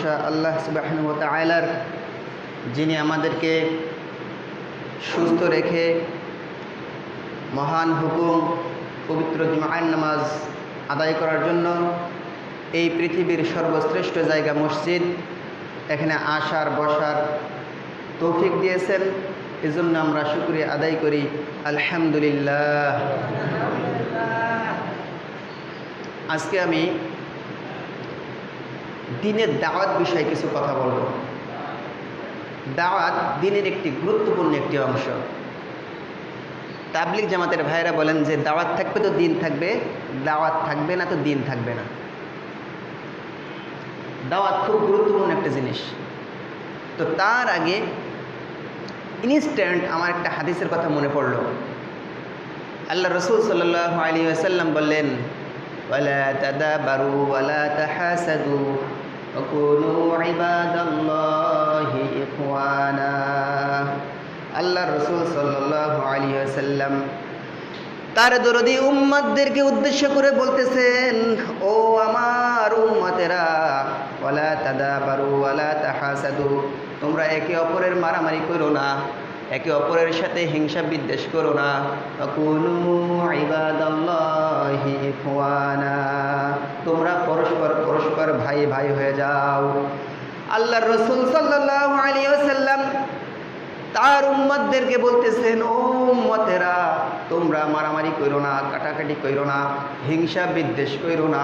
প্রশংসা আল্লাহ সুবহানাহু ওয়া তাআলার, যিনি আমাদেরকে সুস্থ রেখে মহান হুকুম পবিত্র জুমার নামাজ আদায় করার জন্য এই পৃথিবীর সর্বশ্রেষ্ঠ জায়গা মসজিদ এখানে আসার বসার তৌফিক দিয়েছেন। এজন্য আমরা শুকরিয়া আদায় করি, আলহামদুলিল্লাহ। আজকে আমি দিনের দাওয়াত বিষয়ে কিছু কথা বলব। দাওয়াত দিনের একটি গুরুত্বপূর্ণ একটি অংশ। তাবলিগ জামাতের ভাইয়েরা বলেন যে দাওয়াত থাকবে তো দিন থাকবে, দাওয়াত থাকবে না তো দিন থাকবে না। দাওয়াত খুব গুরুত্বপূর্ণ একটা জিনিস। তো তার আগে ইনস্ট্যান্ট আমার একটা হাদিসের কথা মনে পড়ল। আল্লাহ রসুল সাল্লাল্লাহু আলাইহি ওয়াসাল্লাম বললেন, ওয়ালা তাদাবারু ওয়ালা তাহাসাদু ওয়াকুনু ইবাদাল্লাহি ইখওয়ানা। আল্লাহ রসুল সাল্লাল্লাহু আলাইহি ওয়াসাল্লাম তার দরদি উম্মতদেরকে উদ্দেশ্য করে বলতেছেন, ও আমার উম্মতেরা, ওয়ালা তাদাবারু ওয়ালা তাহাসাদু, তোমরা একে অপরের মারামারি করো না, একে অপরের সাথে হিংসা বিদ্বেষ করো না। ওয়াকুনু ইবাদাল্লাহি ইখওয়ানা, তোমরা পরস্পর ভাই ভাই হয়ে যাও। আল্লাহর রাসূল সাল্লাল্লাহু আলাইহি ওয়াসাল্লাম তার উম্মতদেরকে বলতেছেন, ও উম্মতেরা, তোমরা মারামারি করো না, কাটাকাটি করো না, হিংসা বিদ্বেষ করো না,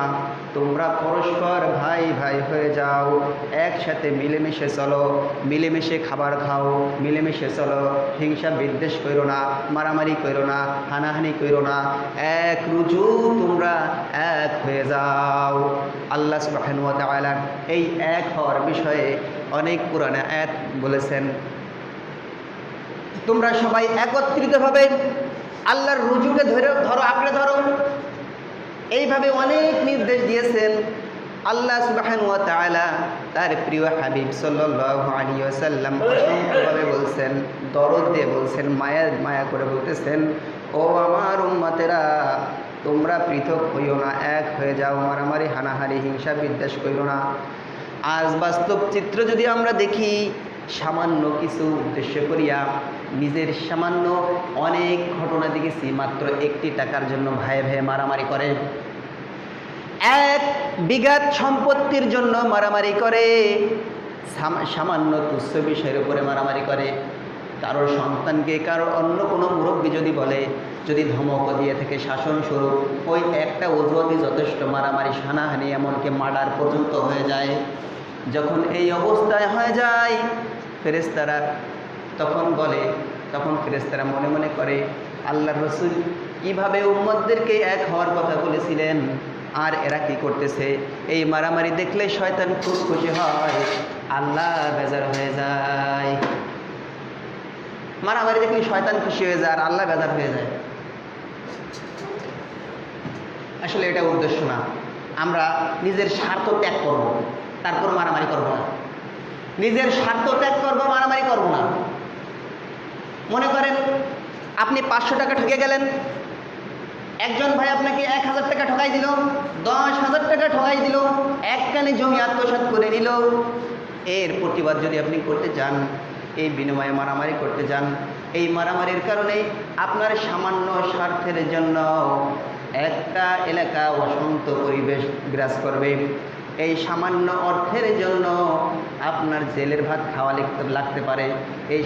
তোমরা পরস্পর ভাই ভাই হয়ে যাও, একসাথে মিলেমিশে চলো, মিলেমিশে খাবার খাও, মিলেমিশে চলো, হিংসা বিদ্বেষ করো না, মারামারি করো না, হানাহানি করো না, এক রুজু তোমরা এক হয়ে যাও। আল্লাহ সুবহানাহু ওয়া তাআলা এই এক হওয়ার বিষয়ে অনেক কোরআনে আয়াত বলেছেন। তোমরা সবাই একত্রিতভাবে আল্লাহর রুজুকে আঁকড়ে ধরো, এইভাবে অনেক নির্দেশ দিয়েছেন আল্লাহ সুবহানাহু ওয়া তাআলা। তার প্রিয় হাবিব সাল্লাল্লাহু আলাইহি ওয়াসাল্লাম অসংখ্যভাবে বলছেন, দরদ দিয়ে বলছেন, মায়া করে বলতেছেন, ও আমার উম্মতেরা, তোমরা পৃথক হইও না, এক হয়ে যাও, মারামারি হানাহারি হিংসা বিদ্বেষ করিও না। আজ বাস্তব চিত্র যদি আমরা দেখি, সামান্য কিছু উদ্দেশ্য করিয়া নিজের সামান্য অনেক ঘটনা দেখেছি, মাত্র একটি টাকার জন্য ভাই ভাই মারামারি করে, এক বিঘাত সম্পত্তির জন্য মারামারি করে, সামান্য তুচ্ছ বিষয়ের উপরে মারামারি করে। কারোর সন্তানকে কারোর অন্য কোনো মুরব্বী যদি বলে, যদি ধমক দিয়ে থেকে শাসন স্বরূপ, ওই একটা অজুহাতই যথেষ্ট, মারামারি হানাহানি এমনকি মার্ডার পর্যন্ত হয়ে যায়। যখন এই অবস্থায় হয়ে যায়, ফেরেশতারা তখন ফেরেশতারা মনে মনে করে, আল্লাহর রাসূল কিভাবে উম্মতদেরকে এক হওয়ার কথা বলেছিলেন, আর এরা কি করতেছে? এই মারামারি দেখলে শয়তান খুব খুশি হয়, আল্লাহ বেজার হয়ে যায়। মারামারি দেখলে শয়তান খুশি হয়ে যায় আর আল্লাহ বেজার হয়ে যায়। আসলে এটা উদ্দেশ্য না। আমরা নিজের স্বার্থ ত্যাগ করব, তারপর মারামারি করব না। নিজের স্বার্থ ত্যাগ করব, মারামারি করব না। মনে করেন আপনি 500 টাকা ঠকে গেলেন, একজন ভাই আপনাকে 1000 টাকা ঠকাই দিল, 10,000 টাকা ঠকাই দিল, একখানে জমি আত্মসাৎ করে নিল। এর প্রতিবাদ যদি আপনি করতে চান, এই বিনিময়ে মারামারি করতে চান, এই মারামারির কারণে আপনার সামান্য স্বার্থের জন্য একটা এলাকা অশান্ত পরিবেশ বিরাজ করবে। এই সামান্য অর্থের জন্য আপনার জেলের ভাত খাওয়া লাগতে পারে। এই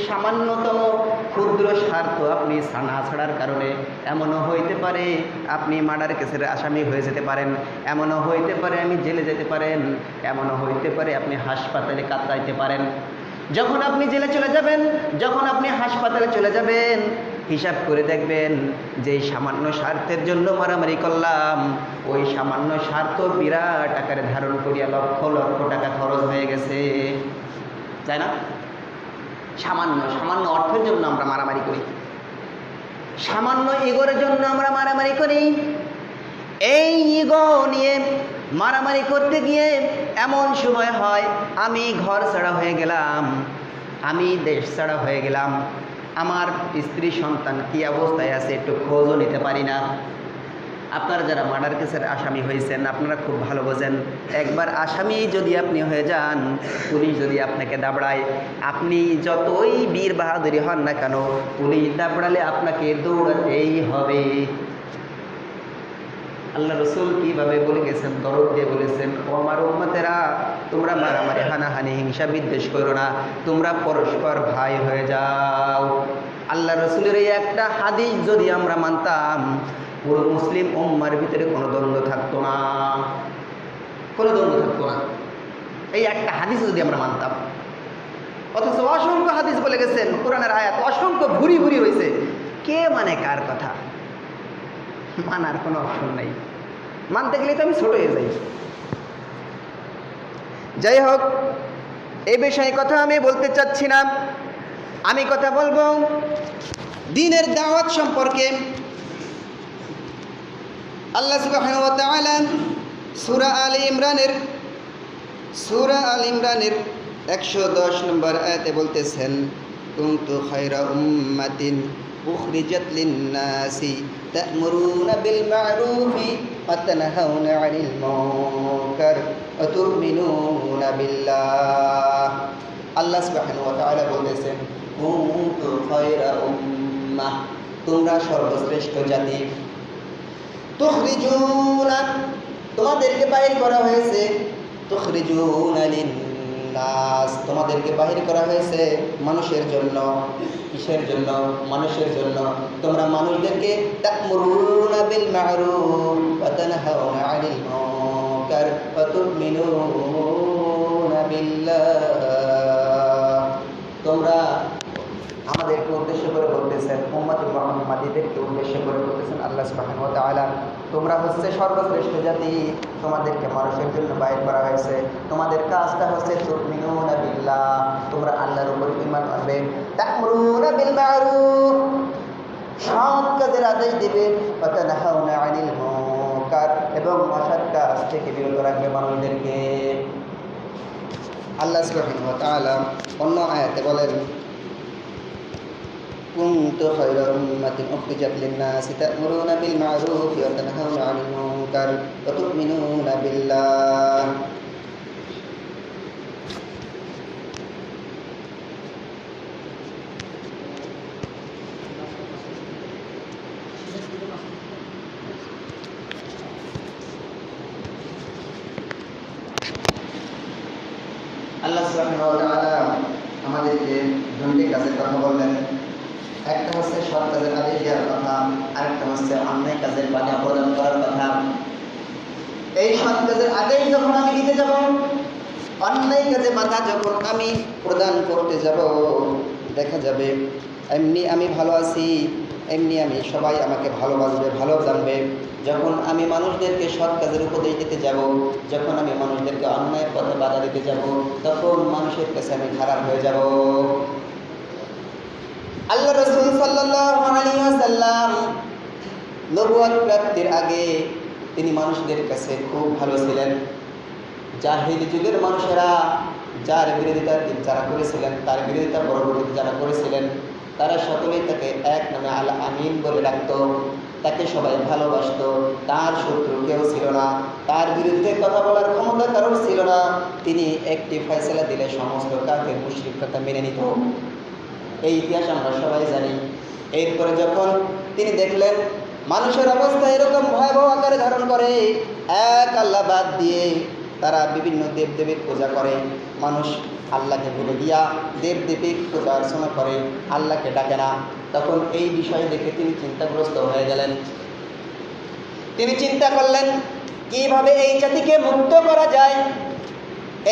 সামান্যতম ক্ষুদ্র স্বার্থ আপনি না ছাড়ার কারণে এমনও হইতে পারে আপনি মার্ডার কেসের আসামি হয়ে যেতে পারেন, এমনও হইতে পারে আপনি জেলে যেতে পারেন, এমনও হইতে পারে আপনি হাসপাতালে কাতরাইতে পারেন। যখন আপনি জেলে চলে যাবেন, যখন আপনি হাসপাতালে চলে যাবেন, হিসাব করে দেখবেন যে সামান্য স্বার্থের জন্য মারামারি করলাম, ওই সামান্য স্বার্থ বিরাট আকারে ধারণ করিয়া লক্ষ লক্ষ টাকা খরচ হয়ে গেছে, তাই না? সামান্য অর্থের জন্য আমরা মারামারি করি, সামান্য ইগোর জন্য আমরা মারামারি করি। এই ইগো নিয়ে মারামারি করতে গিয়ে এমন সময় হয়, আমি ঘর ছাড়া হয়ে গেলাম, আমি দেশ ছাড়া হয়ে গেলাম, আমার স্ত্রী সন্তান কি অবস্থায় আছে একটু খোঁজও নিতে পারি না। আপনারা যারা মার্ডার কেসের আসামি হয়েছেন আপনারা খুব ভালো বোঝেন, একবার আসামি যদি আপনি হয়ে যান, পুলিশ যদি আপনাকে দাবড়ায়, আপনি যতই বীর বাহাদুরি হন না কেন, পুলিশ দাবড়ালে আপনাকে দৌড়াতেই হবে। আল্লাহ রসুল কিভাবে বলে গেছেন, দরদ দিয়ে বলেছেন, ও আমার উম্মতেরা, তোমরা মারামারি হানাহানি হিংসা বিদ্বেষ করো না, তোমরা পরস্পর ভাই হয়ে যাও। আল্লাহ রসুলের এই একটা হাদিস যদি আমরা মানতাম, পুরো মুসলিম উম্মার ভিতরে কোনো দ্বন্দ্ব থাকতো না, কোনো দ্বন্দ্ব থাকতো না। এই একটা হাদিস যদি আমরা মানতাম, অথচ অসংখ্য হাদিস বলে গেছেন, কোরআনের আয়াত অসংখ্য ভুরি ভুরি হয়েছে, কে মানে কার কথা? মানার কোনো অপশন নাই, মানতে গেলে তো আমি ছোট হয়ে যাই। যাই হোক, এই বিষয়ে কথা আমি বলতে চাচ্ছি না, আমি কথা বলবো দ্বীনের দাওয়াত সম্পর্কে। আল্লাহ সুবহানাহু ওয়া তাআলা সূরা আল ইমরানের 110 নম্বর আয়াতে বলতেছেন, কুনতু খায়রা উম্মাতিন উখরিজাত লিন-নাসি তা'মুরুনা বিল মা'রুফি ওয়া তানহাউনা 'আনিল মুনকার ওয়া তু'মিনুনা বিল্লাহ। আল্লাহ সুবহানাহু ওয়া তাআলা বলতেছেন, কুনতু খায়রা উম্মাহ, তোমরা সর্বশ্রেষ্ঠ জাতি। তুখরিজুনা, তোমাদেরকে বাহির করা হয়েছে, তুখরিজুনা লিন-নাস, তোমাদেরকে বাহির করা হয়েছে মানুষের জন্য। কিসের জন্য? মানুষের জন্য। তোমরা মানুষদেরকে তা'মুরুনা বিল মা'রুফ ওয়া তানহাউনা 'আনিল মুনকার ওয়া তু'মিনুনা বিল্লাহ। তোমরা আমাদেরকে উদ্দেশ্য করে বলতেছেন, উম্মতে মুহাম্মাদীদেরকে উদ্দেশ্য করে বলতেছেন আল্লাহ সুবহানাহু ওয়া তাআলা, তোমরা হচ্ছে সর্বশ্রেষ্ঠ জাতি, তোমাদেরকে মানুষের জন্য বাইর করা হয়েছে। তোমাদের কাজটা হচ্ছে তুমিনুনা বিল্লাহ, তোমরা আল্লাহর উপর ঈমান আনবে। তা'মুরুনা বিল মা'রুফ, সৎ কাজের আদেশ দিবে, ওয়া তানহাউনা 'আনিল মুনকার, এবং অসৎ কাজ থেকে বিরত রাখবে মানুষদেরকে। আল্লাহ সুবহানাহু ওয়া তাআলা অন্য আয়াতে বলেন, কুনতু খায়রা উম্মাতিন উখরিজাত লিন-নাসি তা'মুরুনা বিল মা'রুফি ওয়া তানহাউনা 'আনিল মুনকার ওয়া তু'মিনুনা বিল্লাহ। আল্লাহ সুবহানাহু ওয়া তাআলা আমাদেরকে দুটি কাজের কথা বললেন, একটা হচ্ছে সৎ কাজের আদেশ দেওয়ার কথা, আরেকটা হচ্ছে অন্যায় কাজের বাধা প্রদান করার কথা। এই সৎ কাজের আদেশ যখন আমি দিতে যাব, অন্যায় কাজে বাধা যখন আমি প্রদান করতে যাব, দেখা যাবে এমনি আমি ভালো আছি, এমনি আমি সবাই আমাকে ভালোবাসবে, ভালো জানবে। যখন আমি মানুষদেরকে সৎ কাজের উপদেশ দিতে যাব, যখন আমি মানুষদেরকে অন্যায়ের পথে বাধা দিতে যাব, তখন মানুষের কাছে আমি খারাপ হয়ে যাব। আল্লাহ রাসূল সাল্লাল্লাহু আলাইহি ওয়াসাল্লাম নবুয়ত প্রাপ্তির আগে তিনি মানুষদের কাছে খুব ভালো ছিলেন। জাহিলি যুগের মানুষেরা যার বিরোধিতা যারা করেছিলেন, তার বিরোধিতা পরবর্তীতে যারা করেছিলেন, তারা সকলেই তাকে এক নামে আল আমিন বলে ডাকত, তাকে সবাই ভালোবাসত। তার শত্রু কেউ ছিল না, তার বিরুদ্ধে কথা বলার ক্ষমতা কারোর ছিল না। তিনি একটি ফয়সালা দিলে সমস্ত কাফের মুশরিক কথা মেনে নিত। এই ইতিহাস আমরা সবাই জানি। এরপরে যখন তিনি দেখলেন মানুষের অবস্থা এরকম ভয়াবহ আকারে ধারণ করে, এক আল্লাহ বাদ দিয়ে তারা বিভিন্ন দেবদেবীর পূজা করে, মানুষ আল্লাহকে ভুলে দিয়া দেবদেবীর পূজা অর্চনা করে, আল্লাহকে ডাকে না, তখন এই বিষয় দেখে তিনি চিন্তাগ্রস্ত হয়ে গেলেন। তিনি চিন্তা করলেন কিভাবে এই জাতিকে মুক্ত করা যায়।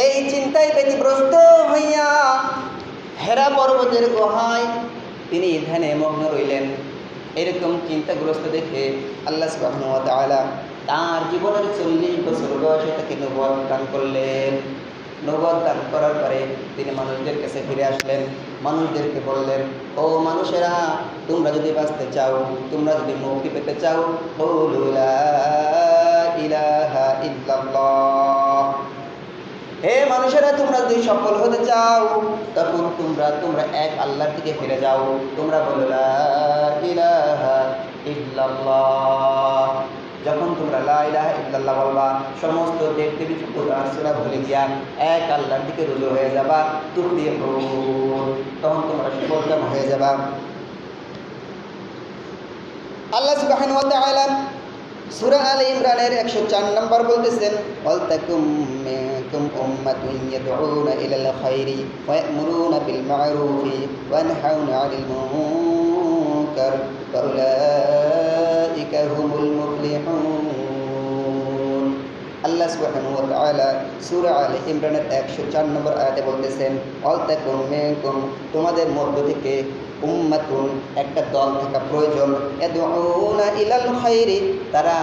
এই চিন্তায় ব্যতিগ্রস্ত হইয়া হেরা পর্বতের গুহায় তিনি ধ্যানে মগ্ন রইলেন। এরকম চিন্তাগ্রস্ত দেখে আল্লাহ সুবহানাহু ওয়া তাআলা তার জীবনের 40 বছর বয়সে তাকে নবুয়ত দান করলেন। নবুয়ত দান করার পরে তিনি মানুষদের কাছে ফিরে আসলেন, মানুষদেরকে বললেন, ও মানুষেরা, তোমরা যদি বাঁচতে চাও, তোমরা যদি মুক্তি পেতে চাও, কুলু লা ইলাহা ইল্লাল্লাহ। হে মানুষেরা, তোমরা যদি সফল হতে চাও, তখন তোমরা এক আল্লাহর দিকে ফিরে যাও, তোমরা বলো লা ইলাহা ইল্লাল্লাহ। যখন তোমরা লা ইলাহা ইল্লাল্লাহ বলবা, সমস্ত দেব-দেবী উপাসনা ভুলে গিয়া এক আল্লাহর দিকে রুজু হয়ে যাবা, তুফলিহুন, তখন তোমরা সফলকাম হয়ে যাবা। আল্লাহ সুবহানাহু ওয়া তাআলা সূরা আলে ইমরানের 104 নম্বর বলতেছেন, ওয়ালতাকুম মিনকুম উম্মাতুন ইয়াদউনা ইলাল খায়রি ওয়া ইয়ামুরুনা বিল মা'রুফি ওয়া ইয়ানহাউনা 'আনিল মুনকার ওয়া উলাইকা হুমুল মুফলিহুন। আল্লাহ সুবহানাহু ওয়া তাআলা সূরা আলে ইমরানের 104 নম্বর আয়াতে বলতেছেন, ওয়ালতাকুম মিনকুম, তোমাদের মধ্য থেকে উম্মাতুন, একটা দল থাকা প্রয়োজন, ইয়াদউনা ইলাল খায়রি, তারা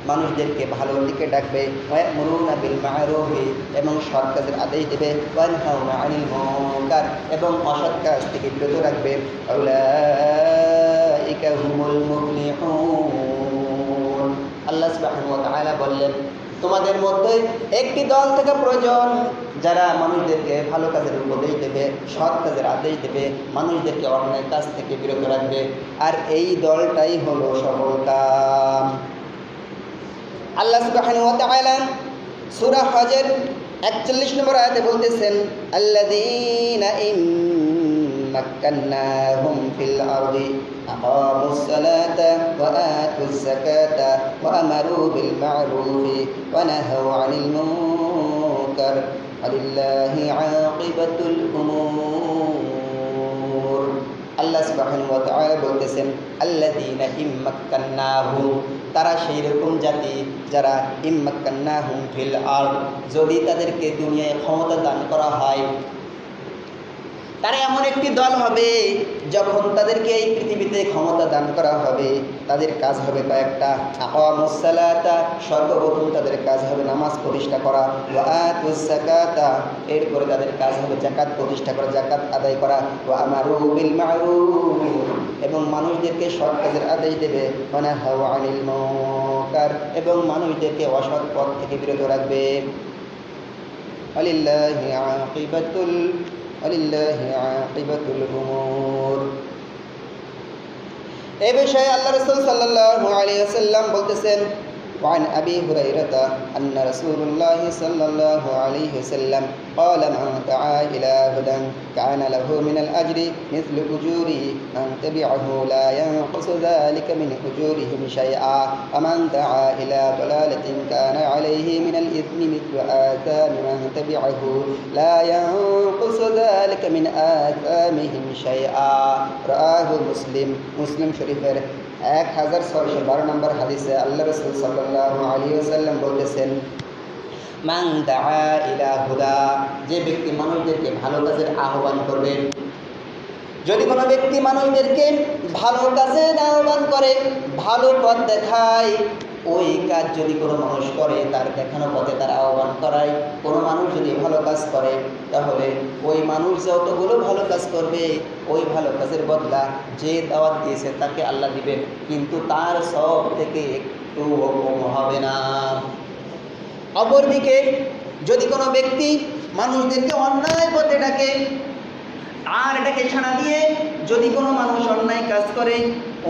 মানুষদেরকে ভালোর দিকে ডাকবে, ওয়া ইয়ামুরুনা বিল মা'রুফি, এবং সৎ কাজের আদেশ দেবে, ওয়া ইয়ানহাউনা আনিল মুনকার, এবং অসৎ কাজ থেকে বিরত রাখবে, উলাইকা হুমুল মুফলিহুন। আল্লাহ সুবহানাহু ওয়া তাআলা বললেন, তোমাদের মধ্যে একটি দল থাকা প্রয়োজন, যারা মানুষদেরকে ভালো কাজের উপদেশ দেবে, সৎ কাজের আদেশ দেবে, মানুষদেরকে অন্যায় কাজ থেকে বিরত রাখবে, আর এই দলটাই হলো সফল কাম। আল্লাহ সুবহানাহু ওয়া তাআলা সূরা হজের 41 নম্বর আয়াতে বলতেছেন, আল্লাযীনা মাক্কান্নাহুম ফিল আরদি আকামুস সালাতা ওয়া আতুজ যাকাতা ওয়া আমারু বিল মা'রুফি ওয়া নাহাউ আনিল মুনকার ওয়ালিল্লাহি আকিবাতুল উমুর। আল্লাহ সুবহানাহু ওয়া তাআলা বলতেছেন, আল্লাযীনা ইম্মাক্কান্নাহুম, তারা সেই রকম জাতি যারা ইম্মাক্কান্নাহুম ফিল আরদ, যদি তাদেরকে দুনিয়ায় ক্ষমতা দান করা হয়, তারা এমন একটি দল হবে, যখন তাদেরকে এই পৃথিবীতে ক্ষমতা দান করা হবে, তাদের কাজ হবে কয়েকটা। আকামুস সালাতা, সর্বপ্রথম তাদের কাজ হবে নামাজ প্রতিষ্ঠা করা, ওয়া আতুজ যাকাতা, এরপরে তাদের কাজ হবে যাকাত প্রতিষ্ঠা করা, যাকাত আদায় করা, ওয়া আমারু বিল মা'রুফ, এবং মানুষদেরকে সৎ কাজের আদেশ দেবে, ওয়া নাহাউ আনিল মুনকার, এবং মানুষদেরকে অসৎ পথ থেকে বিরত রাখবে। ওয়ালিল্লাহি আকিবাতুল উমুর। এই বিষয়ে আল্লাহ রাসূল সাল্লাল্লাহু আলাইহি ওয়াসাল্লাম বলতেছেন, وعن أبي هريرة أن رسول الله صلى الله عليه وسلم قال من دعا إلى هدى كان له من الأجر مثل أجور من تبعه لا ينقص ذلك من أجورهم شيئا ومن دعا إلى ضلالة كان عليه من الإثم مثل آثام من تبعه لا ينقص ذلك من آثامهم شيئا رواه মুসলিম শরীফের 1612 নম্বর হাদিসে আল্লাহ রাসূল সাল্লাল্লাহু আলাইহি ওয়াসাল্লাম বলতেছেন, মান দাআ ইলা হুদা, যে ব্যক্তি মানুষদেরকে ভালো কাজের আহ্বান করবে, যদি কোনো ব্যক্তি মানুষদেরকে ভালো কাজের আহ্বান করে, ভালো পথ দেখায়, ওই কাজ যদি কোনো মানুষ করে, তার দেখানো পথে তার আহ্বান করায়, কোনো মানুষ যদি ভালো কাজ করে, তাহলে ওই মানুষ যতগুলো ভালো কাজ করবে, ওই ভালো কাজের বদলা যে দাওয়াত দিয়েছে তাকে আল্লাহ দিবেন, কিন্তু তার সব থেকে একটু কম হবে না। অপরদিকে যদি কোনো ব্যক্তি মানুষদেরকে অন্যায় পথে ডাকে, আর এটাকে ছাড়া দিয়ে যদি কোনো মানুষ অন্যায় কাজ করে,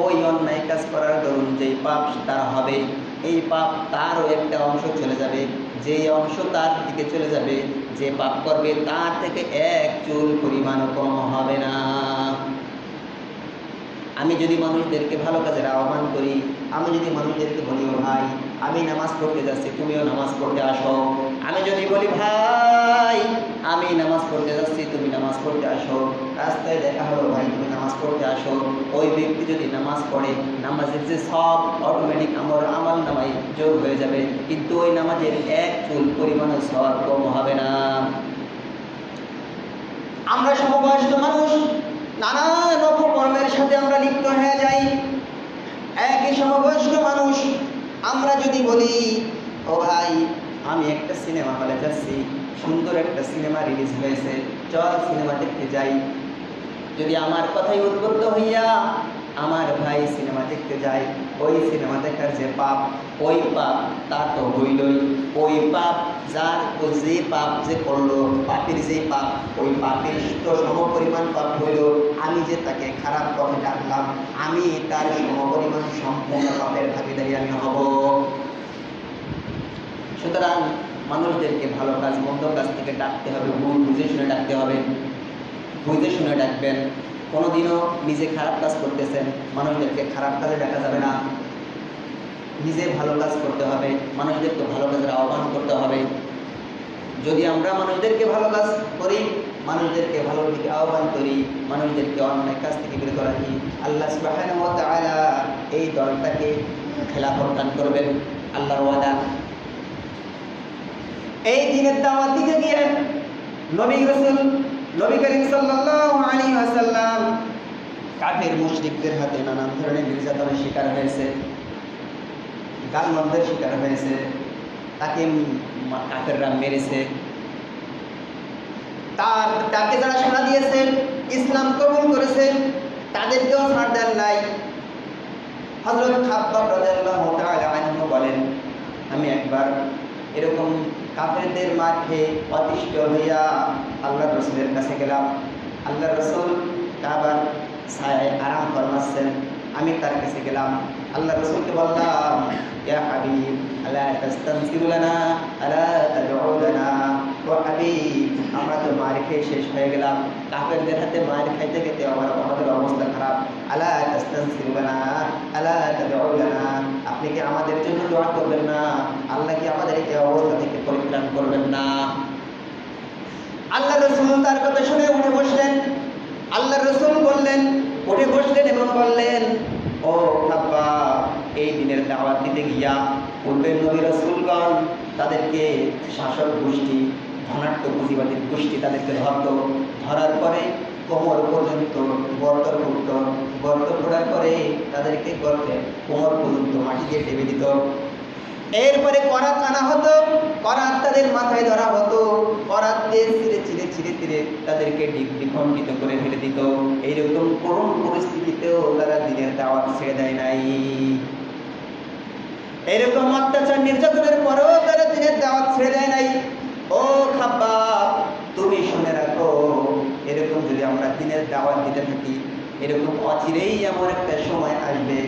ওই অন্যায় কাজ করার দরুন যেই পাপ তার হবে, এই পাপ তারও একটা অংশ চলে যাবে, যে অংশ তার দিকে চলে যাবে, যে পাপ করবে তার থেকে এক চুল পরিমাণও কম হবে না। আমি যদি মানুষদেরকে ভালো কাজের আহ্বান করি, আমি যদি মানুষদেরকে বলি, ভাই আমি নামাজ পড়তে যাচ্ছি, তুমিও নামাজ পড়তে আসো, আমি যদি বলি ভাই আমি নামাজ পড়তে যাচ্ছি, তুমি নামাজ পড়তে আসো, রাস্তায় দেখা হলো ভাই তুমি নামাজ পড়তে আসো, ওই ব্যক্তি যদি নামাজ পড়ে, নামাজের যে সব অটোমেটিক আমল নামাই যোগ হয়ে যাবে, কিন্তু ওই নামাজের এক চুল পরিমাণও সব কম হবে না। আমরা সমবয়স্ক মানুষ, নানান অপকর্মের সাথে আমরা লিপ্ত হয়ে যাই। একই সমবয়স্ক মানুষ আমরা যদি বলি, ও ভাই আমি একটা সিনেমা হলে যাচ্ছি, সুন্দর একটা সিনেমা রিলিজ হয়েছে, চল সিনেমা দেখতে যাই, যদি আমার কথাই উদ্বুদ্ধ হইয়া আমার ভাই সিনেমা দেখতে যায়, ওই সিনেমা দেখার যে পাপ, ওই পাপ তা তো হইলই। ওই পাপ যার যে পাপ যে করলো, পাপের যে পাপ, ওই পাপের তো সমপরিমাণ পাপ হইল। আমি যে তাকে খারাপ পথে ডাকলাম, আমি তার সমপরিমাণ সম্পূর্ণ পাপের ভাগীদারি আমি হব। সুতরাং মানুষদেরকে ভালো কাজ মন্দ কাজ থেকে ডাকতে হবে, ভুল বুঝে শুনে ডাকতে হবে। বুঝে শুনে ডাকবেন। কোনোদিনও নিজে খারাপ কাজ করতেছেন, মানুষদেরকে খারাপ কাজে ডাকা যাবে না। নিজে ভালো কাজ করতে হবে, মানুষদেরকে ভালো কাজের আহ্বান করতে হবে। যদি আমরা মানুষদেরকে ভালো কাজ করি, মানুষদেরকে ভালো দিকে আহ্বান করি, মানুষদেরকে অন্যায় কাজ থেকে বিরত রাখি, আল্লাহ সুবহানাহু ওয়া তাআলা এই দলটাকে খেলাফত দান করবেন, আল্লাহর ওয়াদা। এই দিনের দাওয়াত দিতে গিয়ে নবী রাসূল নবী করিম সাল্লাল্লাহু আলাইহি ওয়াসাল্লাম কাফের মুশরিকদের হাতে নানান ধরনের নির্যাতনের শিকার হয়েছে, গালমন্দের শিকার হয়েছে, তাকে কাফেররা মেরেছে। তাকে যারা সাড়া দিয়েছেন, ইসলাম কবুল করেছেন, তাদেরকেও ছাড় দেন নাই। হযরত খাব্বাব রাদিয়াল্লাহু তাআলা আনহু বলেন, আমি একবার এরকম কাফেরদের মাঠে অতিষ্ঠ হইয়া আল্লাহর রাসূলের কাছে গেলাম। আল্লাহর রাসূল কাবার ছায়ায় আরাম ফরমাচ্ছেন, আমি তার কাছে গেলাম। আল্লাহর রাসূলকে বললাম, ইয়া হাবিব আলা তাস্তানসিরু লানা আলা তাদউ লানা। ও হাবিব, আমরা তো মার খেয়ে শেষ হয়ে গেলাম, কাফেরদের হাতে মার খাইতে খেতে আমাদের অবস্থা খারাপ। আলা তাস্তানসিরু লানা আলা তাদউ লানা, আপনি কি আমাদের জন্য দোয়া করবেন না? আল্লাহ কি আমাদের এই অবস্থা থেকে পরিত্রাণ করবেন না? আল্লাহর রাসূল তার কথা শুনে উঠে বসলেন। আল্লাহর রাসূল বললেন, উঠে বসলেন এবং বললেন, ও খাব্বাব, এই দিনের দাওয়াত দিতে গিয়া পূর্বের নবী রাসূলগণ তাদেরকে শাসক গোষ্ঠী, ধনাঢ্য পুঁজিবাদীর গোষ্ঠী তাদেরকে ধরত। ধরার পরে কোমর পর্যন্ত গর্ত করত, গর্ত করার পরে তাদেরকে গর্তে কোমর পর্যন্ত মাটি দিয়ে টেনে দিত। এরপরে করাত আনা হতো, করাত তাদের মাথায় ধরা হতো, করাত দিয়ে ছিঁড়ে ছিঁড়ে ছিঁড়ে ছিঁড়ে তাদেরকে দ্বিখণ্ডিত করে ফেলে দিত। এইরকম করুণ পরিস্থিতিতেও তারা দিনের দাওয়াত ছেড়ে দেয় নাই। এরকম অত্যাচার নির্যাতনের পরেও তারা দিনের দাওয়াত ছেড়ে দেয় নাই। ও খাব্বাব, তুমি শুনে রাখো, এরকম যদি আমরা দিনের দাওয়াত দিতে থাকি, এরকম অচিরেই এমন একটা সময় আসবে,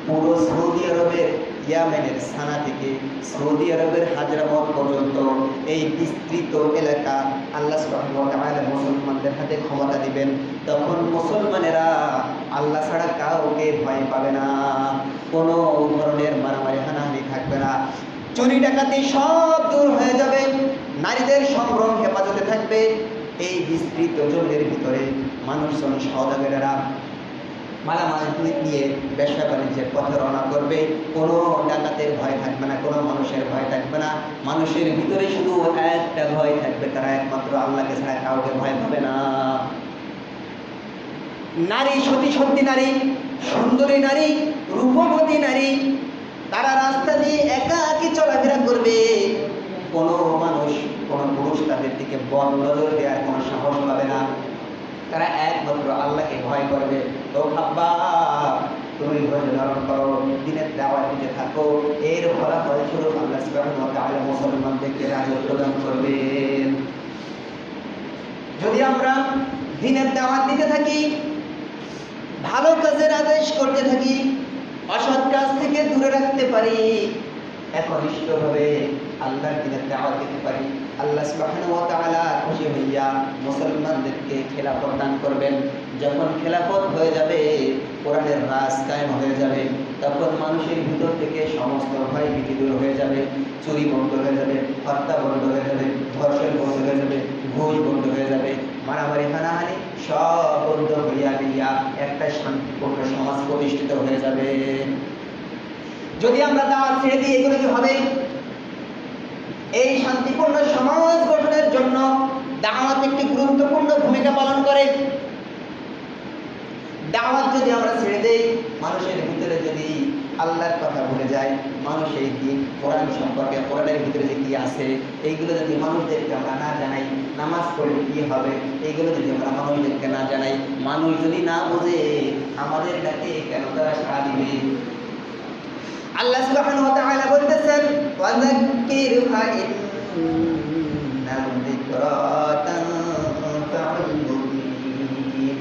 পুরো সৌদি আরবের ইয়ামেনের সানা থেকে সৌদি আরবের হাজরামত পর্যন্ত এই বিস্তৃত এলাকা আল্লাহ সুবহানাহু ওয়া তাআলা মুসলমানদের হাতে ক্ষমতা দিবেন। তখন মুসলমানেরা আল্লাহ ছাড়া কাউকে ভয় পাবে না, কোনো ধরনের মারামারি হানাহানি থাকবে না, চুরি ডাকাতি সব দূর হয়ে যাবে, নারীদের সম্ভ্রম হেফাজতে থাকবে। এই বিস্তৃত জমির ভিতরে মানুষজন সওদাগরেরা মালামাল নিয়ে ব্যবসা বাণিজ্যের পথে রওনা করবে। কোনো ডাকাতের ভয় থাকবে না, কোনো মানুষের ভয় থাকবে না। মানুষের ভিতরে শুধু একটা ভয় থাকবে, তারা একমাত্র আল্লাহকে ছাড়া কাউকে ভয় পাবে না। নারী, সতী সত্যি নারী, সুন্দরী নারী, রূপবতী নারী, তারা রাস্তা দিয়ে একাকী চলাফেরা করবে। কোনো মানুষ, কোনো পুরুষ তাদের দিকে বদ নজর দেওয়ার কোনো সাহস পাবে না। তারা একমাত্র আল্লাহকে ভয় করবে। তো খাব্বাব, তুমি ধৈর্য ধারণ করো, দিনের দাওয়াত দিতে থাকো, এর ফলাফল স্বরূপ আল্লাহ সুবহানাহু ওয়া তাআলা মুসলমানদেরকে রাজত্ব প্রদান করবেন। যদি আমরা দিনের দাওয়াত দিতে থাকি, ভালো কাজের আদেশ করতে থাকি, অসৎ কাজ থেকে দূরে রাখতে পারি, একনিষ্ঠভাবে আল্লাহর দিনের দাওয়াত দিতে পারি, আল্লাহ সুবহানাহু ওয়া তাআলা খুশি হইয়া মুসলমানদেরকে খেলাফত দান করবেন। যখন খেলাফত হয়ে যাবে, কোরআনের রাজ কায়েম হয়ে যাবে, তখন মানুষের ভিতর থেকে সমস্ত ভয় ভীতি দূর হয়ে যাবে, চুরি বন্ধ হয়ে যাবে, হত্যা বন্ধ হয়ে যাবে, ধর্ষণ বন্ধ হয়ে যাবে, ঘুষ বন্ধ হয়ে যাবে, মারামারি হানাহানি সব বন্ধ হইয়া গিয়া একটা শান্তিপূর্ণ সমাজ প্রতিষ্ঠিত হয়ে যাবে। যদি আমরা দাওয়াত ছেড়ে দিই, এগুলো কি হবে? এই শান্তিপূর্ণ সমাজ গঠনের জন্য দাওয়াত একটি গুরুত্বপূর্ণ ভূমিকা পালন করে। দাওয়াত যদি আমরা ছেড়ে দেই, মানুষের ভিতরে যদি আল্লাহর কথা ভুলে যায়, মানুষ এই দিন কোরআন সম্পর্কে, কোরআনের ভিতরে যে কি আছে, এইগুলো যদি মানুষদেরকে আমরা না জানাই, নামাজ পড়লে কি হবে, এইগুলো যদি আমরা মানুষদেরকে না জানাই, মানুষ যদি না বোঝে আমাদের ডাকে কেন তারা সাড়া দিবে? আল্লাহ সুবহানাহু ওয়া তাআলা বলতেছেন ওয়াযাক্কির ফাইন্না যিকরা তানফাউল মুমিনিন।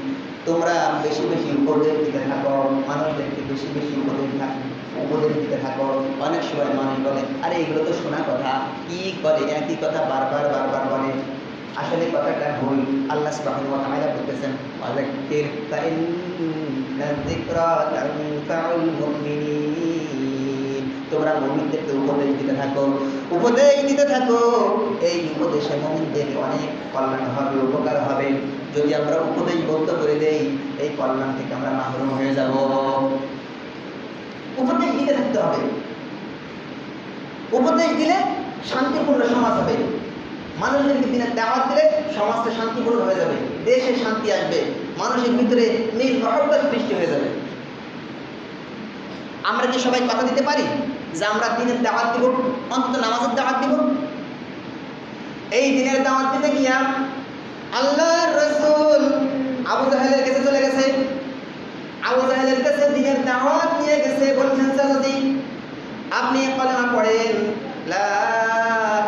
তোমরা বেশি বেশি উপদেশ দিতে থাকো, মানুষদেরকে বেশি বেশি উপদেশ দিতে থাকো। অনেক সময় মানুষ বলে আরে এগুলো তো শোনা কথা, কি করে একই কথা বারবার বারবার বলে। আসলে কথাটা ভুল। আল্লাহ সুবহানাহু ওয়া তাআলা বলতেছেন ওয়াযাক্কির ফাইন্না যিকরা তানফাউল মুমিনিন। তোমরা মুমিনদেরকে উপদেশ দিতে থাকো, উপদেশ দিতে থাকো। এই উপদেশে মুমিনদের অনেক কল্যাণ হবে, উপকার হবে। যদি আমরা উপদেশ বন্ধ করে দেই, এই কল্যাণ থেকে আমরা মাহরুম হয়ে যাব। উপদেশ দিতে থাকতে হবে। উপদেশ দিলে শান্তিপূর্ণ সমাজ হবে। মানুষদেরকে দিনের দাওয়াত দিলে সমাজটা শান্তিপূর্ণ হয়ে যাবে, দেশে শান্তি আসবে, মানুষের ভিতরে মিল মহব্বত সৃষ্টি হয়ে যাবে। আমরা কি সবাই কথা দিতে পারি যে আমরা দিনের দাওয়াত দিব, অন্তত নামাজের দাওয়াত দিব? এই দিনের দাওয়াত দিতে গিয়া আল্লাহর রাসূল আবু জাহেলের কাছে চলে গেছে। আবু জাহেলের কাছে দিনের দাওয়াত নিয়ে গেছে। বলছেন চাচাজি আপনি কলেমা পড়েন, লা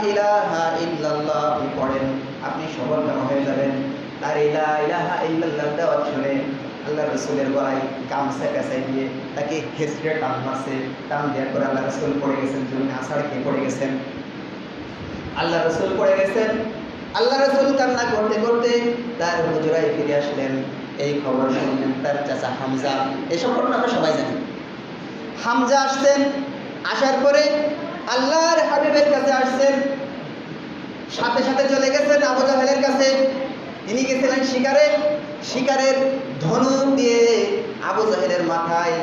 ইলাহা ইল্লাল্লাহ আপনি পড়েন, আপনি সফল কাম হয়ে যাবেন। তার লা ইলাহা ইল্লাল্লাহ দাওয়াত শুনে আল্লাহ রসুলের গলায় গামছা কাছে দিয়ে তাকে হেসড়ে টান মারছে। টান দেওয়ার পরে আল্লাহ রসুল পড়ে গেছেন, জমিনে আছাড় খেয়ে পড়ে গেছেন। আল্লাহ রসুল পড়ে গেছেন। আল্লাহ রসুল কান্না করতে করতে তার হুজরায় ফিরে আসলেন। এই খবর শুনলেন তার চাচা হামজা। এই সম্পর্কে আমরা সবাই জানি। হামজা আসছেন, আসার পরে আল্লাহর হাবিবের কাছে আসছেন। সাথে সাথে চলে গেছেন আবু জাহেলের কাছে। তিনি গেছিলেন শিকারে। শিকারের ধনুক দিয়ে আবু জাহেলের মাথায়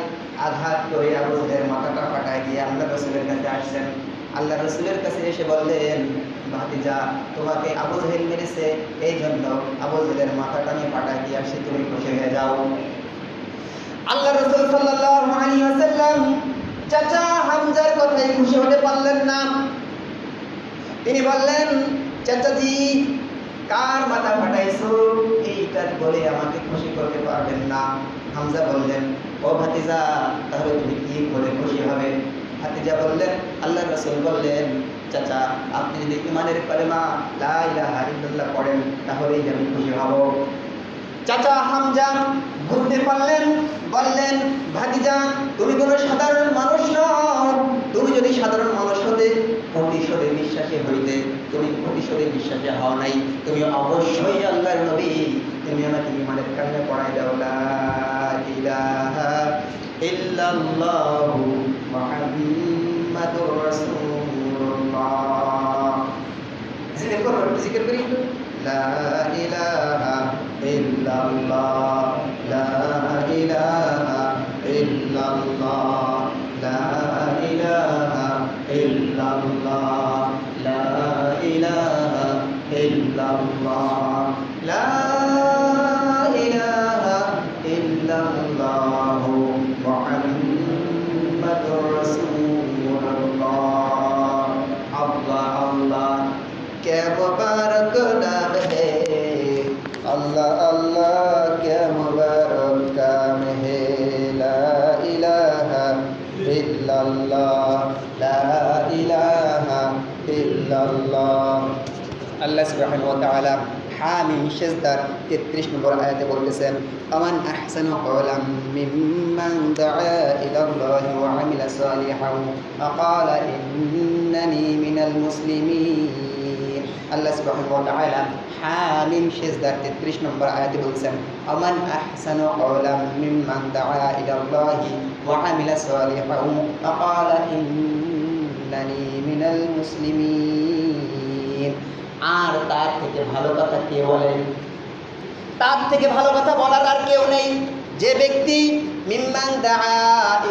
আঘাত করে আবু জাহেলের মাথাটা ফাটায় দিয়ে আল্লাহ রসুলের কাছে আসছেন। আল্লাহ রসুলের কাছে এসে বললেন ভাতিজা তোমাকে আবু জাহেল মেরেছে, এই জন্য আবু জাহেলের মাথাটা আমি ফাটায় দিয়ে আসছি, তুমি খুশি হয়ে যাও। আল্লাহ রসুল সাল্লাল্লাহু আলাইহি ওয়াসাল্লাম চাচা হামজার কথায় খুশি হতে পারলেন না। তিনি বললেন চাচাজি কার মাথা ফাটাইছো এইটা বলে আমাকে খুশি করতে পারবেন না। হামজা বললেন ও ভাতিজা তাহলে তুমি কি বলে খুশি হবে? ভাতিজা বললেন আল্লাহ রাসূল বললেন চাচা আপনি যদি ঈমানের কালেমা লা ইলাহা ইল্লাল্লাহ পড়েন তাহলেই আমি খুশি হব। চাচা হামজা বুঝতে পারলেন, বললেন ভাতিজা তুমি কোনো সাধারণ মানুষ নও। তুমি যদি সাধারণ মানুষ হতে প্রতিশোধে বিশ্বাসী হইতে, তুমি প্রতিশোধে বিশ্বাসী হও নাই। তুমি অবশ্যই আল্লাহর নবী। তুমি আমাকে ঈমানের কালেমা পড়াই দাও লা ইলাহা ইল্লাল্লাহু মুহাম্মাদুর রাসূলুল্লাহ। জিকির করি লা ইলাহা ইল্লাল্লাহ লা ইলাহা ইল্লাল্লাহ লা ইলাহা ইল্লাল্লাহ লা ইলাহা ইল্লাল্লাহ লা ইলাহা ইল্লাল্লাহ মুহাম্মাদুর রাসূলুল্লাহ। আল্লাহ আল্লাহ কে মুবারক নাম হে, अल्लाह अल्लाह क्या मुबारक काम है। ला इलाहा इल्लल्लाह ला इलाहा इल्लल्लाह। আল্লাহ সুবহানাহু ওয়া তাআলা হামিম সেজদার 33 নম্বর আয়াতে বলতেছেন আমান আহসানু কওলাম মিম্মান দাআ ইলাল্লাহি ওয়া আমিলা সালিহান ওয়া ক্বালা ইন্নানি মিনাল মুসলিমিন। আল্লাহ সুবহানাহু ওয়া তাআলা হামিম সেজদার 33 নম্বর আয়াতে বলছেন আমান আহসানু কওলাম মিম্মান দাআ ইলাল্লাহি ওয়া আমিলা সালিহান ওয়া ক্বালা ইন্নানি মিনাল মুসলিমিন। আর তার থেকে ভালো কথা কে বলেন? তার থেকে ভালো কথা বলার আর কেউ নেই। যে ব্যক্তি মিম্মান দাআ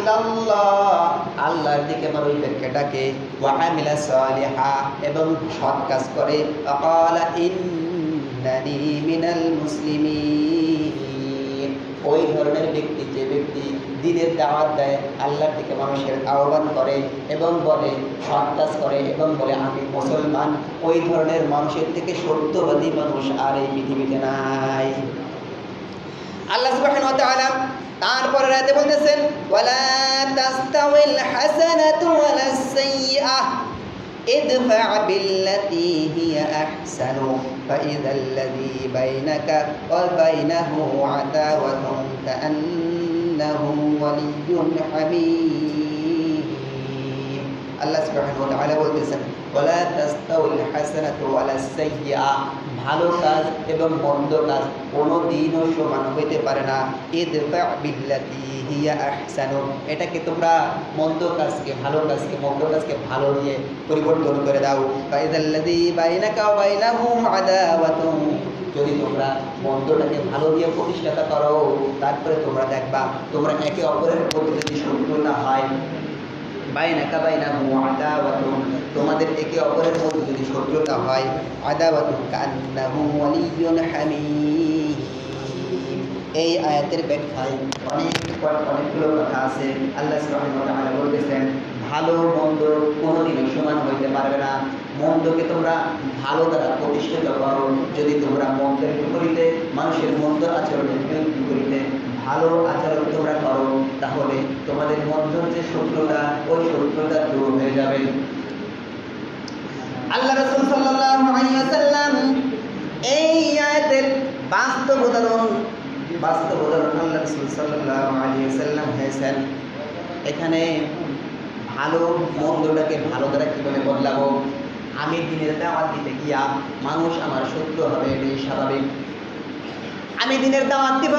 ইলাল্লাহ আল্লাহর দিকে মানুষদেরকে ডাকে, ওয়া আমিলা সালিহা এবং সৎ কাজ করে, ক্বালা ইন্নানি মিনাল মুসলিমিন। ওই ধরনের ব্যক্তি, যে ব্যক্তি দ্বীনের দাওয়াত দেয়, আল্লাহর দিকে মানুষের আহ্বান করে এবং বলে সৎ কাজ করে এবং বলে আমি মুসলমান, ওই ধরনের মানুষের থেকে সত্যবাদী মানুষ আর এই পৃথিবীতে নাই। আল্লাহ সুবহানাহু ওয়া তাআলা তারপরে রাতে বলতেছেন ওয়ালা তাস্তাউল হাসানাতু ওয়ালাস সাইয়্যাহ ইদফা বিল্লাতী হিয়া আহসানু ফাইযাল্লাযী বাইনাকা ওয়া বাইনাহু আদাওয়াতুন কাআন্নাহু ওয়ালিয়্যুন হামীম। আল্লাহ সুবহানাহু ওয়া তাআলা বলতেছেন ওয়ালা তাস্তাউল হাসানাতু ওয়ালাস সাইয়্যাহ, ভালো কাজ এবং মন্দ কাজ কোনোদিনও সমান হইতে পারে না। ইদফা বিল্লাতী হিয়া আহসানু, এটাকে তোমরা মন্দ কাজকে ভালো কাজকে মন্দ কাজকে ভালো দিয়ে পরিবর্তন করে দাও। ফাইযাল্লাযী বাইনাকা ওয়া বাইনাহু আদাওয়াতুন, যদি তোমরা মন্দটাকে ভালো দিয়ে প্রতিষ্ঠাতা করো, তারপরে তোমরা দেখবা তোমরা একে অপরের প্রতি যদি শত্রুতা হয়, বাইনাকা বাইনাহু আদাওয়াতুন, তোমাদের একে অপরের মধ্যে যদি শত্রুতা হয়, আদাওয়াতুন কান্নাহু ওয়ালিয়্যুন হামীম। এই আয়াতের ব্যাখ্যায় অনেকগুলো কথা আছে। আল্লাহ সুবহানাহু ওয়া তাআলা বলতেছেন ভালো মন্দ কোনোদিনই সমান হইতে পারবে না। মন্দকে তোমরা ভালো দ্বারা প্রতিষ্ঠিত করো, যদি তোমরা মন্দের বিপরীতে মানুষের মন্দ আচরণের বিপরীতে ভালো আচরণ তোমরা করো, তাহলে তোমাদের মধ্যে যে শত্রুতা, ওই শত্রুতা দূর হয়ে যাবে। আল্লাহ রাসূল সাল্লাল্লাহু আলাইহি ওয়াসাল্লাম এই আয়াতের বাস্তব উদাহরণ আল্লাহ রাসূল সাল্লাল্লাহু আলাইহি ওয়াসাল্লাম হয়েছেন। এখানে ভালো মন্দটাকে ভালো দ্বারা কীভাবে বদলাবো, আমি দিনের দাওয়াত দিতে গিয়া মানুষ আমার শত্রু হবে, এটাই স্বাভাবিক। আমি দিনের দাওয়াত দিব,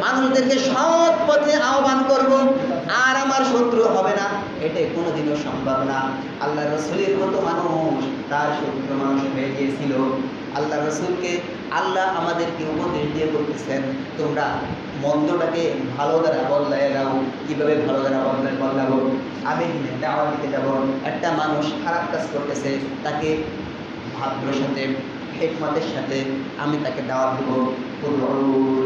মানুষদেরকে সৎ পথে আহ্বান করব, আর আমার শত্রু হবে না, এটাই কোনোদিনও সম্ভব না। আল্লাহ রাসূলের মতো মানুষ তার শত্রু মানুষ হয়ে গিয়েছিল। আল্লাহ রাসূলকে আল্লাহ আমাদেরকে উপদেশ দিয়ে বলতেছেন তোমরা মন্দটাকে ভালো দ্বারা বদলায় দাও। কীভাবে ভালো দ্বারা বদলাবো? আমি দিনের দাওয়াত দিতে যাব, একটা মানুষ খারাপ কাজ করতেছে, তাকে ভাগ্যের সাথে হিকমতের সাথে আমি তাকে দাওয়াত দেব। উদউ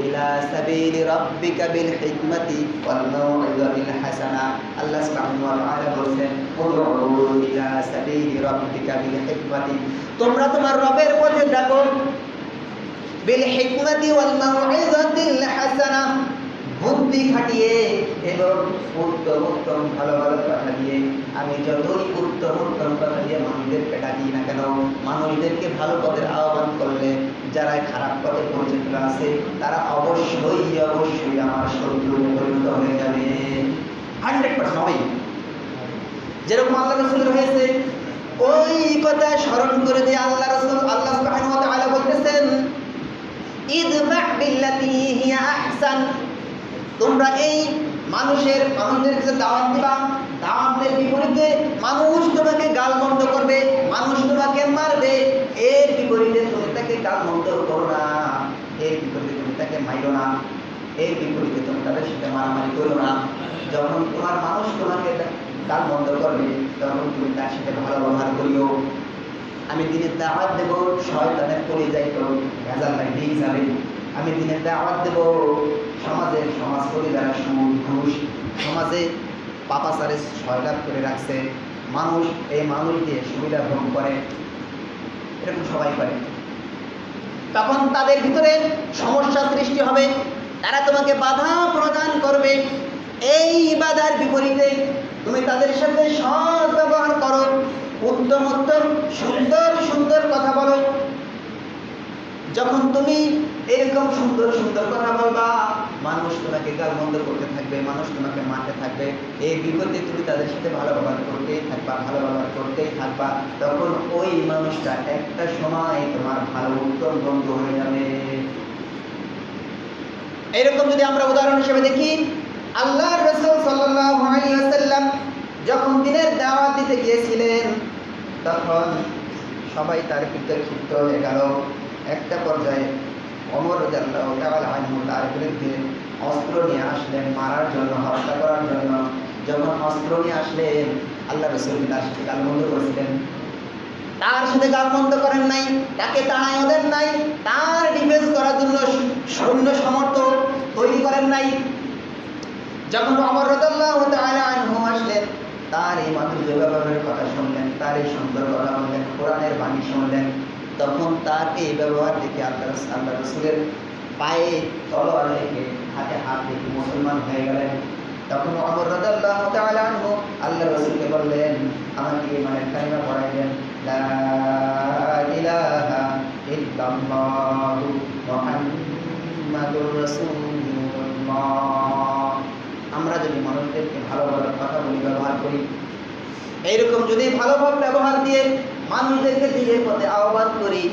ইলা সাবিলি রাব্বিকা বিল হিকমাতি ওয়াল মাউইযাতিল হাসানা। আল্লাহ সুবহানাহু ওয়া তাআলা বলেন উদউ ইলা সাবিলি রাব্বিকা বিল হিকমাতি, তোমরা তোমার রবের পথে ডাকো, বিল হিকমাতি ওয়াল মাউইযাতিল হাসানা, বুদ্ধি খাটিয়ে এবং উত্তম ভালো ভালো কথা দিয়ে। আমি যতই উত্তম কথা দিয়ে মানুষদেরকে ডাকি না কেন, মানুষদেরকে ভালো পথের আহ্বান করলে যারা খারাপ পথে পরিচিত আছে তারা অবশ্যই আমার শত্রুতে পরিণত হয়ে যাবে। 100% হবে। যেরকম আল্লাহ রাসূলের হয়েছে, ওই কথা স্মরণ করে দিয়ে আল্লাহ সুবহানাহু ওয়া তাআলা বলতেছেন ইদফা বিল্লাতী হিয়া আহসান, তোমরা এই মানুষদের কাছে দাওয়াত দিবা, দাওয়াতের বিপরীতে মানুষ তোমাকে গালমন্দ করবে, মানুষ তোমাকে মারবে, এর বিপরীতে তুমি তাকে গালমন্দ করো না, এর বিপরীতে তুমি তাকে মাইরো না, এর বিপরীতে তুমি তাদের সাথে মারামারি করো না। যখন তোমার মানুষ তোমাকে গালমন্দ করবে, তখন তুমি তার সাথে ভালো ব্যবহার করিও। আমি দিনের দাওয়াত দেব, শয়তানের পড়ে যাইতো ভেজাল লাগবেই যাবে। আমি দিনের দাওয়াত দেব, সমাজ পরিবারের সুদ ঘুষ সমাজে পাপাচারে সয়লাভ করে রাখছে, মানুষ এই মানুষ দিয়ে সুবিধা ভোগ করে, এরকম সবাই করে। তখন তাদের ভিতরে সমস্যা সৃষ্টি হবে, তারা তোমাকে বাধা প্রদান করবে। এই বাধার বিপরীতে তুমি তাদের সাথে সৎ ব্যবহার করো, উত্তম সুন্দর কথা বলো। যখন তুমি এরকম সুন্দর কথা বলবা, মানুষ তোমাকে গালমন্দ করতে থাকবে, মানুষ তোমাকে মারতে থাকবে, এই বিপদে তুমি তাদের সাথে ভালো ব্যবহার করতেই থাকবা, তখন ওই মানুষটা একটা সময় তোমার ভালো উত্তম বন্ধু হয়ে যাবে। এরকম যদি আমরা উদাহরণ হিসেবে দেখি, আল্লাহর রাসূল সাল্লাল্লাহু আলাইহি ওয়াসাল্লাম যখন দিনের দাওয়াত দিতে গিয়েছিলেন, তখন সবাই তার ভিতরে ক্ষিপ্ত হয়ে গেল। একটা পর্যায়ে ওমর রাদিয়াল্লাহু তাআলা আনহু তার বিরুদ্ধে অস্ত্র নিয়ে আসলেন মারার জন্য, হত্যা করার জন্য। যখন অস্ত্র নিয়ে আসলেন, আল্লাহ রাসূল তার সাথে গালমন্দ করেছিলেন, তার সাথে গালমন্দ করেন নাই, তাকে তাড়ায় দেন নাই, তার ডিফেন্স করার জন্য সৈন্য সামর্থ্য তৈরি করেন নাই। যখন ওমর রাদিয়াল্লাহু তাআলা আনহু আসলেন, তার এই মাধুর্য ব্যবহারের কথা শুনলেন, তার এই সুন্দর কথা শুনলেন, কোরআনের বাণী শুনলেন, তখন তার এই ব্যবহার দেখে আল্লাহ রাসূলের পায়ে তলোয়ার রেখে হাতে হাত রেখে মুসলমান হয়ে গেলেন। তখন ওমর রাদিয়াল্লাহু তাআলা আনহু আল্লাহর রাসূলকে বললেন, আমাকে মানে কালিমা পড়াই দেন, লা ইলাহা ইল্লাল্লাহু মুহাম্মাদুর রাসূলুল্লাহ। আমরা যদি মানুষদেরকে ভালো ভালো কথা বলি, ব্যবহার করি, এইরকম যদি ভালো ভালো ব্যবহার দিয়ে মানুষদেরকে দিনের পথে আহ্বান করি,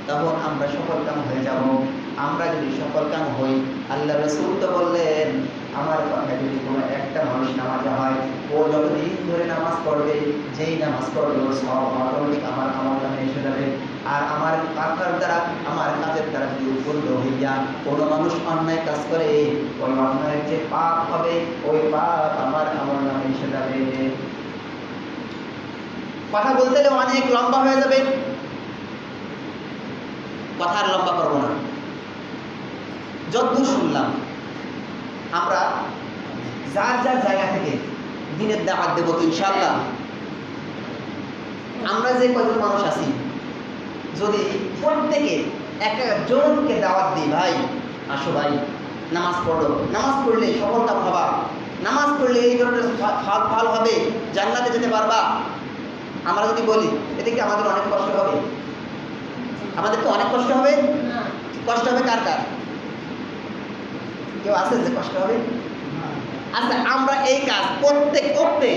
তখন আমরা সফলকাম হয়ে যাব। আমরা যদি সফলকাম হই, আল্লাহ রাসূল তো বললেন, আমার কথা যদি কোনো একটা মানুষ নামাজে হয়, ও যতদিন ধরে নামাজ পড়বে, যেই নামাজ পড়বে ওর সব অটোমেটিক আমার নামে এসে যাবে। আর আমার কথার দ্বারা, আমার কাজের দ্বারা যদি উপনীত হইয়া কোনো মানুষ অন্যায় কাজ করে, ওই অন্যায়ের যে পাপ হবে, ওই পাপ আমার নামে এসে যাবে। কথা বলতে গেলে অনেক লম্বা হয়ে যাবে, কথা আর লম্বা করবো না। যতদূর শুনলাম, আমরা যার যার জায়গা থেকে দিনের দাওয়াত দেবো তো ইনশাআল্লাহ। আমরা যে কয়জন মানুষ আছি, যদি প্রত্যেকে এক একজনকে দাওয়াত দিই, ভাই আসো ভাই নামাজ পড়ো, নামাজ পড়লে সফলতা হবা, নামাজ পড়লে এই ধরনের ফল হবে, জান্নাতে যেতে পারবা, আমরা যদি বলি, এতে কি আমাদের অনেক কষ্ট হবে? আমাদের তো অনেক কষ্ট হবে। কষ্ট হবে কার কার? কেউ আছে যে কষ্ট হবে? আচ্ছা, আমরা এই কাজ প্রত্যেক করতে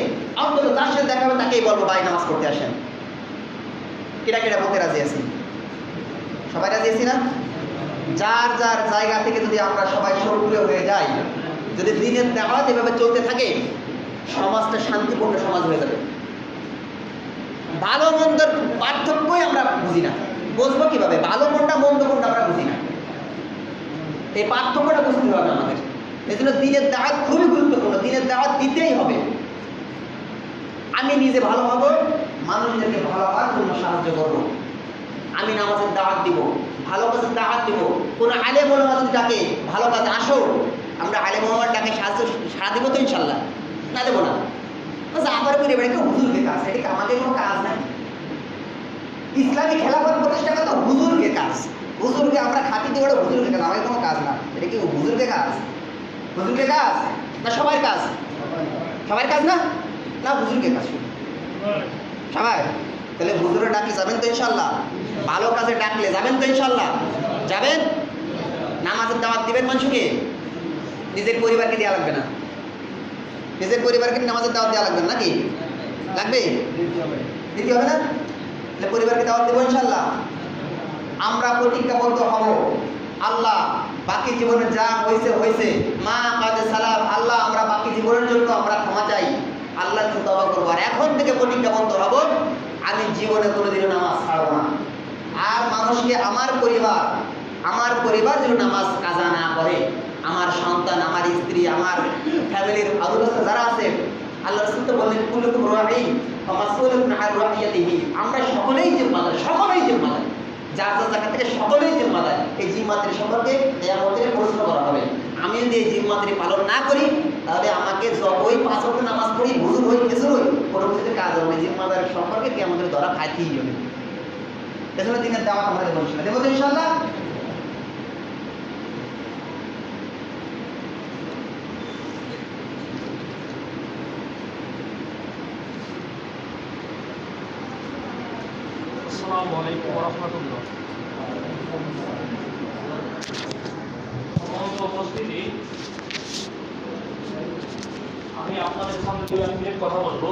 অন্তত তার সাথে দেখা হবে, তাকেই বলবো ভাই নামাজ পড়তে আসেন। কেটা কেটা বলতে রাজি আছি? সবাই রাজি আছি না? যার যার জায়গা থেকে যদি আমরা সবাই সক্রিয় হয়ে যাই, যদি দিনের দাওয়াত এভাবে চলতে থাকে, সমাজটা শান্তিপূর্ণ সমাজ হয়ে যাবে। ভালো মন্দের পার্থক্যই আমরা বুঝি না। বুঝবো কিভাবে? ভালো কোনটা মন্দ কোনটা আমরা বুঝি না। এই পার্থক্যটা বুঝতে হবে আমাদের। এই জন্য দিনের দাওয়াত খুবই গুরুত্বপূর্ণ, দিনের দাওয়াত দিতেই হবে। আমি নিজে ভালো হব, মানুষদেরকে ভালো হওয়ার জন্য সাহায্য করবো। আমি নামাজের দাওয়াত দিব, ভালো কাজের দাওয়াত দিব। কোনো আলেম ওলামা যদি ডাকে ভালো কাজ আসো, আমরা আলেম ওলামার ডাকে সাড়া দিব তো ইনশাল্লাহ? না দেবো না? আবার করে এবার একটা হুজুরকে কাজ, এটা আমাদের কোনো কাজ নাই। ইসলামী খেলাফত প্রতিষ্ঠা তো হুজুরকে কাজ। হুজুরকে আমরা খাতি দিয়ে ওটা হুজুরকে কাজ, আমাদের কোনো কাজ না। এটা কি হুজুরকে কাজ? হুজুরকে কাজ না সবার কাজ? সবার কাজ না? না হুজুরকে কাজ সবাই। তাহলে হুজুরে ডাকলে যাবেন তো ইনশাল্লাহ? ভালো কাজে ডাকলে যাবেন তো ইনশাল্লাহ? যাবেন? নামাজের দাওয়াত দিবেন মানুষকে? নিজের পরিবারকে দেওয়া লাগবে না? নিজের পরিবারকে নামাজের দাওয়াত দেওয়া লাগবে নাকি? লাগবে? দিতে হবে না? তাহলে পরিবারকে দাওয়াত দেবো ইনশাল্লাহ। আমরা প্রতিজ্ঞাবদ্ধ হব, আল্লাহ বাকি জীবনে যা হয়েছে হয়েছে, মা কাজে সালাম, আল্লাহ আমরা বাকি জীবনের জন্য আমরা ক্ষমা চাই, আল্লাহ তওবা করবো। আর এখন থেকে প্রতিজ্ঞাবদ্ধ হব, আমি জীবনে কোনোদিনও নামাজ ছাড়ব না। আর মানুষকে আমার পরিবার যেন নামাজ কাজা না করে, আমার সন্তান, আমার স্ত্রী, আমার ফ্যামিলির আদুরস্থ যারা আছে, আল্লাহ রাসূল তো বললেন কুল্লুকুম রাঈন ওয়া মাসউলুন আন রাঈয়াতিহি। আমরা সকলেই জিম্মাদার, সকলেই জিম্মাদার, যার যার জায়গা থেকে সকলেই জিম্মাদার। এই জিম্মাদারি সম্পর্কে কিয়ামতের প্রশ্ন করা হবে। আমি যদি এই জিম্মাদারি পালন না করি, তাহলে আমাকে যতই 5 ওয়াক্ত নামাজ পড়ি, হুজুর হই, খেজুর হই, কোনো কিছুতে কাজ হবে। জিম্মাদারি সম্পর্কে কিয়ামতের ধরা খাইতেই হবে। এজন্য দিনের দাওয়াত আমরা দেব ইনশাআল্লাহ। দেব তো ইনশাআল্লাহ? আসসালামু আলাইকুম ওয়া রাহমাতুল্লাহ। উপস্থিতি, আমি আপনাদের সামনে যে মিনিট কথা বলবো,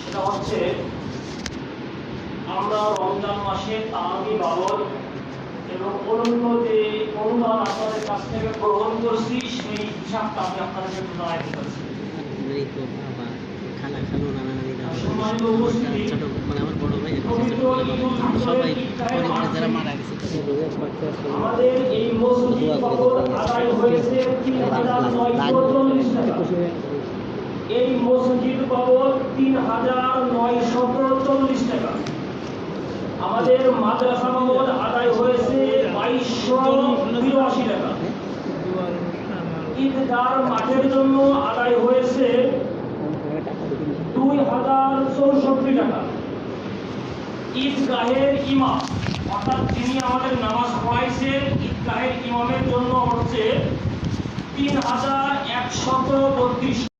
সেটা হচ্ছে আমরা রমজান মাসে তারাবি বাবদ এবং অন্য যে অনুদান আপনাদের কাছ থেকে গ্রহণ করছি, সেই হিসাবটা আমি আপনাদেরকে একটু জানাতে চাচ্ছি। সম্মানিত উপস্থিতি, আমাদের এই মসজিদ বাবদ আদায় হয়েছে ৩,৯৪০ টাকা। এই মসজিদ বাবদ ৩,৯৪০ টাকা। আমাদের মাদ্রাসা বাবদ আদায় হয়েছে ২২৮২ টাকা। ঈদগাহ মাঠের জন্য আদায় হয়েছে ২,০৬৪ টাকা। ঈদগাহের ইমাম অর্থাৎ যিনি আমাদের নামাজ পড়াইছেন ঈদগাহের ইমামের জন্য হচ্ছে 3132